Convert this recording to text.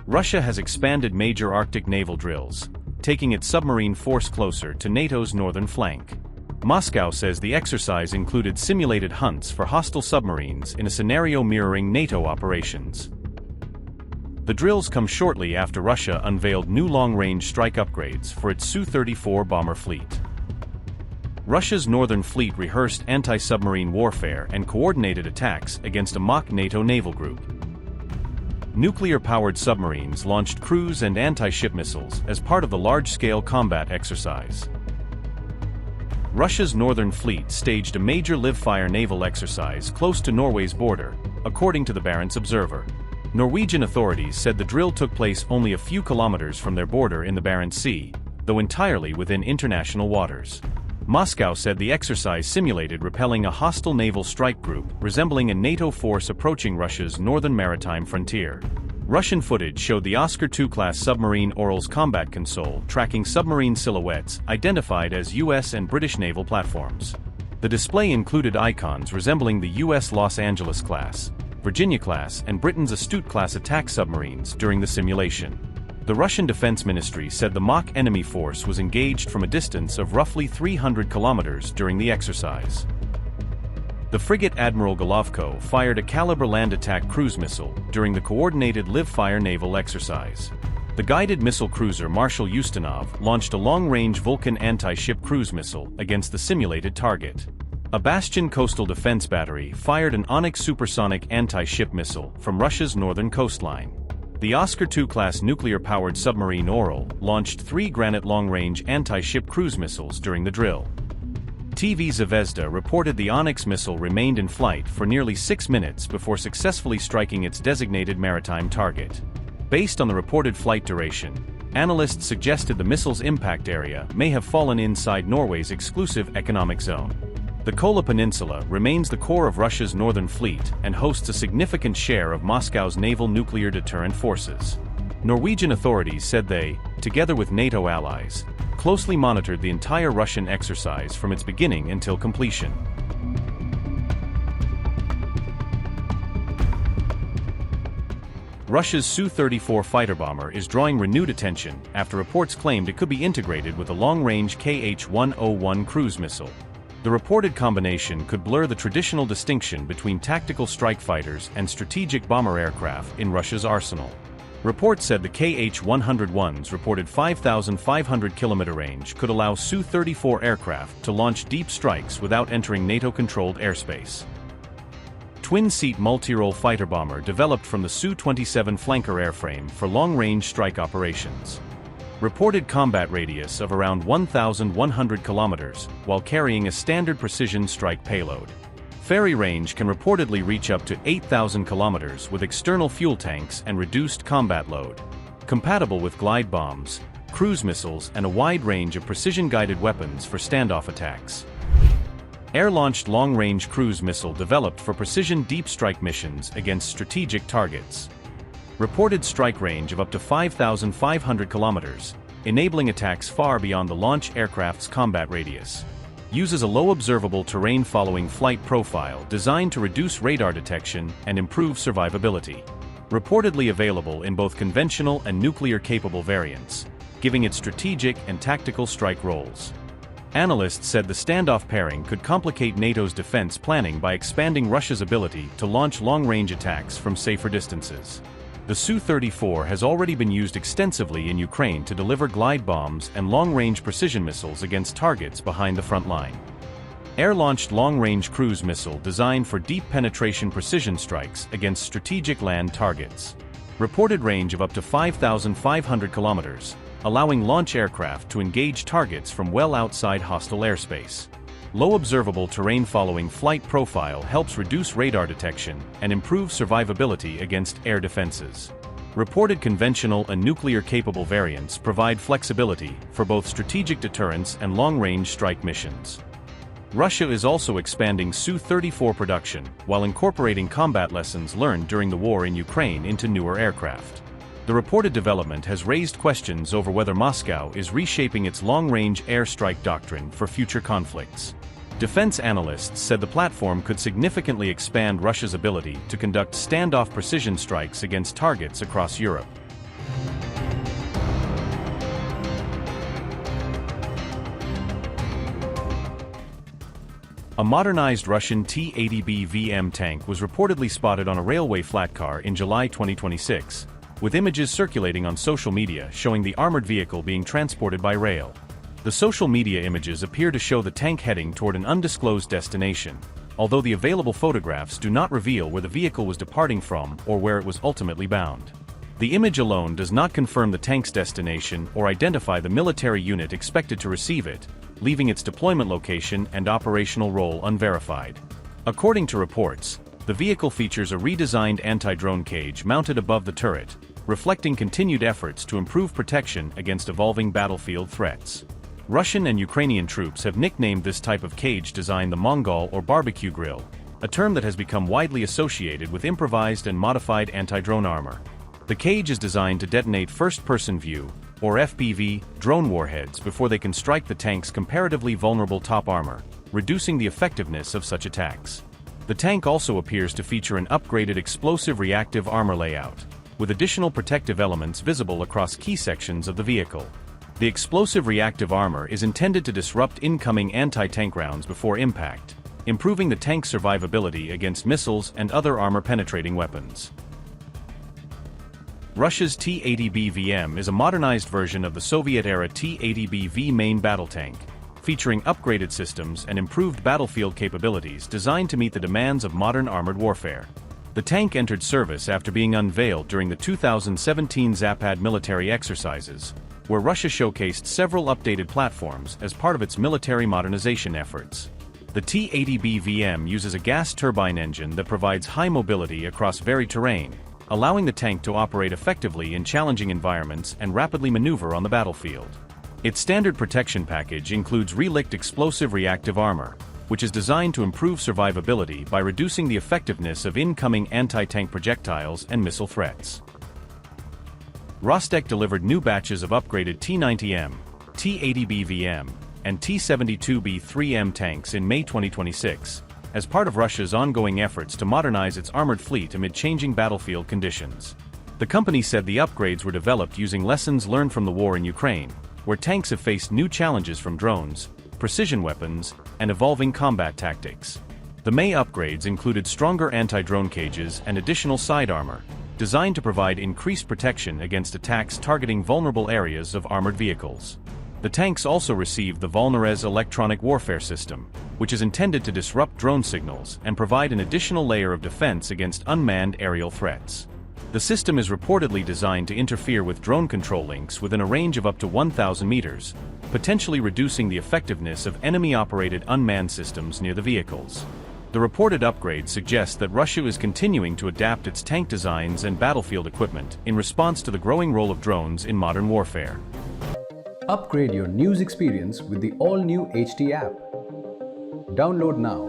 Russia has expanded major Arctic naval drills, taking its submarine force closer to NATO's northern flank. Moscow says the exercise included simulated hunts for hostile submarines in a scenario mirroring NATO operations. The drills come shortly after Russia unveiled new long-range strike upgrades for its Su-34 bomber fleet. Russia's Northern Fleet rehearsed anti-submarine warfare and coordinated attacks against a mock NATO naval group. Nuclear-powered submarines launched cruise and anti-ship missiles as part of the large-scale combat exercise. Russia's Northern Fleet staged a major live-fire naval exercise close to Norway's border, according to the Barents Observer. Norwegian authorities said the drill took place only a few kilometers from their border in the Barents Sea, though entirely within international waters. Moscow said the exercise simulated repelling a hostile naval strike group resembling a NATO force approaching Russia's northern maritime frontier. Russian footage showed the Oscar II-class submarine Orel's combat console tracking submarine silhouettes identified as U.S. and British naval platforms. The display included icons resembling the U.S. Los Angeles-class, Virginia-class, and Britain's Astute-class attack submarines during the simulation. The Russian Defense Ministry said the mock enemy force was engaged from a distance of roughly 300 kilometers during the exercise. The frigate Admiral Golovko fired a Kalibr land attack cruise missile during the coordinated live-fire naval exercise. The guided missile cruiser Marshal Ustinov launched a long-range Vulkan anti-ship cruise missile against the simulated target. A Bastion coastal defense battery fired an Oniks supersonic anti-ship missile from Russia's northern coastline. The Oscar II-class nuclear-powered submarine Orel launched 3 Granit long-range anti-ship cruise missiles during the drill. TV Zvezda reported the Oniks missile remained in flight for nearly 6 minutes before successfully striking its designated maritime target. Based on the reported flight duration, analysts suggested the missile's impact area may have fallen inside Norway's exclusive economic zone. The Kola Peninsula remains the core of Russia's Northern Fleet and hosts a significant share of Moscow's naval nuclear deterrent forces. Norwegian authorities said they, together with NATO allies, closely monitored the entire Russian exercise from its beginning until completion. Russia's Su-34 fighter bomber is drawing renewed attention after reports claimed it could be integrated with a long-range Kh-101 cruise missile. The reported combination could blur the traditional distinction between tactical strike fighters and strategic bomber aircraft in Russia's arsenal. Reports said the Kh-101's reported 5,500 kilometer range could allow Su-34 aircraft to launch deep strikes without entering NATO-controlled airspace. Twin-seat multi-role fighter bomber developed from the Su-27 flanker airframe for long-range strike operations. Reported combat radius of around 1,100 kilometers, while carrying a standard precision strike payload. Ferry range can reportedly reach up to 8,000 kilometers with external fuel tanks and reduced combat load. Compatible with glide bombs, cruise missiles, and a wide range of precision-guided weapons for standoff attacks. Air-launched long-range cruise missile developed for precision deep strike missions against strategic targets. Reported strike range of up to 5,500 kilometers, enabling attacks far beyond the launch aircraft's combat radius. Uses a low observable terrain following flight profile designed to reduce radar detection and improve survivability. Reportedly available in both conventional and nuclear-capable variants, giving it strategic and tactical strike roles. Analysts said the standoff pairing could complicate NATO's defense planning by expanding Russia's ability to launch long-range attacks from safer distances. The Su-34 has already been used extensively in Ukraine to deliver glide bombs and long-range precision missiles against targets behind the front line. Air-launched long-range cruise missile designed for deep penetration precision strikes against strategic land targets. Reported range of up to 5,500 kilometers, allowing launch aircraft to engage targets from well outside hostile airspace. Low observable terrain following flight profile helps reduce radar detection and improve survivability against air defenses. Reported conventional and nuclear-capable variants provide flexibility for both strategic deterrence and long-range strike missions. Russia is also expanding Su-34 production while incorporating combat lessons learned during the war in Ukraine into newer aircraft. The reported development has raised questions over whether Moscow is reshaping its long-range airstrike doctrine for future conflicts. Defense analysts said the platform could significantly expand Russia's ability to conduct standoff precision strikes against targets across Europe. A modernized Russian T-80B VM tank was reportedly spotted on a railway flat car in July 2026, with images circulating on social media showing the armored vehicle being transported by rail. The social media images appear to show the tank heading toward an undisclosed destination, although the available photographs do not reveal where the vehicle was departing from or where it was ultimately bound. The image alone does not confirm the tank's destination or identify the military unit expected to receive it, leaving its deployment location and operational role unverified. According to reports, the vehicle features a redesigned anti-drone cage mounted above the turret, reflecting continued efforts to improve protection against evolving battlefield threats. Russian and Ukrainian troops have nicknamed this type of cage design the Mongol or barbecue grill, a term that has become widely associated with improvised and modified anti-drone armor. The cage is designed to detonate first-person view, or FPV, drone warheads before they can strike the tank's comparatively vulnerable top armor, reducing the effectiveness of such attacks. The tank also appears to feature an upgraded explosive reactive armor layout, with additional protective elements visible across key sections of the vehicle. The explosive reactive armor is intended to disrupt incoming anti-tank rounds before impact, improving the tank's survivability against missiles and other armor-penetrating weapons. Russia's T-80B VM is a modernized version of the Soviet-era T-80B-V main battle tank, featuring upgraded systems and improved battlefield capabilities designed to meet the demands of modern armored warfare. The tank entered service after being unveiled during the 2017 Zapad military exercises, where Russia showcased several updated platforms as part of its military modernization efforts. The T-80B VM uses a gas turbine engine that provides high mobility across varied terrain, allowing the tank to operate effectively in challenging environments and rapidly maneuver on the battlefield. Its standard protection package includes relicked explosive reactive armor, which is designed to improve survivability by reducing the effectiveness of incoming anti-tank projectiles and missile threats. Rostec delivered new batches of upgraded T-90M, T-80B VM, and T-72B3M tanks in May 2026, as part of Russia's ongoing efforts to modernize its armored fleet amid changing battlefield conditions. The company said the upgrades were developed using lessons learned from the war in Ukraine, where tanks have faced new challenges from drones, precision weapons, and evolving combat tactics. The May upgrades included stronger anti-drone cages and additional side armor, designed to provide increased protection against attacks targeting vulnerable areas of armored vehicles. The tanks also received the Vulkan electronic warfare system, which is intended to disrupt drone signals and provide an additional layer of defense against unmanned aerial threats. The system is reportedly designed to interfere with drone control links within a range of up to 1,000 meters, potentially reducing the effectiveness of enemy-operated unmanned systems near the vehicles. The reported upgrade suggests that Russia is continuing to adapt its tank designs and battlefield equipment in response to the growing role of drones in modern warfare. Upgrade your news experience with the all-new HT app. Download now.